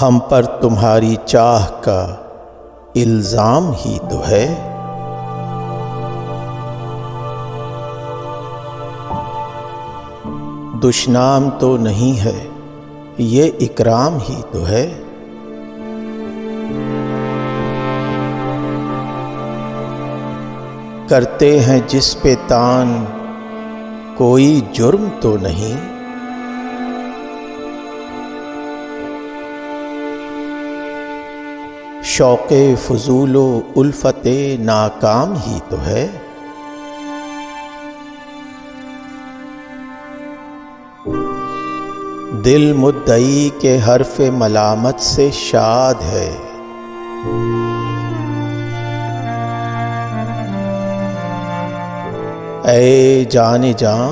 हम पर तुम्हारी चाह का इल्ज़ाम ही तो है। दुश्नाम तो नहीं है, ये इकराम ही तो है। करते हैं जिस पे तान, कोई जुर्म तो नहीं। शौक़े फ़ुज़ूलो उल्फ़ते नाकाम ही तो है। दिल मुद्दई के हर्फ़े मलामत से शाद है। ऐ जाने जां,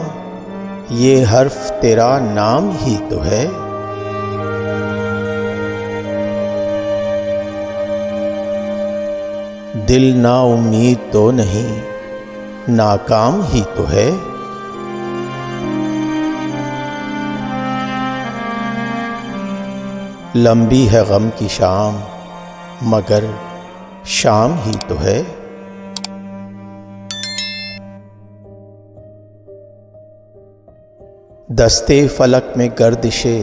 ये हर्फ़ तेरा नाम ही तो है। दिल ना उम्मीद तो नहीं, नाकाम ही तो है। लंबी है गम की शाम, मगर शाम ही तो है। दस्ते फलक में गर्दिशे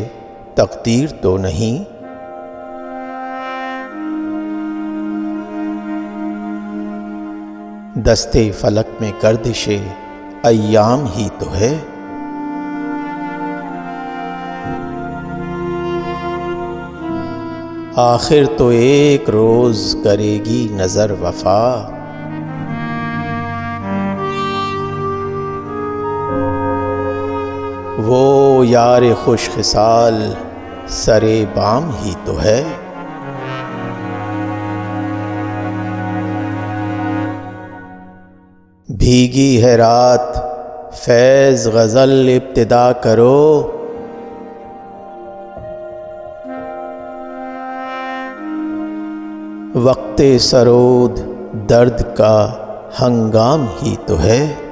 तकदीर तो नहीं। दस्ते फलक में गर्दिशे अय्याम ही तो है। आखिर तो एक रोज करेगी नजर वफा। वो यार खुशखिसाल सरे बाम ही तो है। भीगी है रात, फैज़ गज़ल इब्तिदा करो। वक्ते सरोद दर्द का हंगाम ही तो है।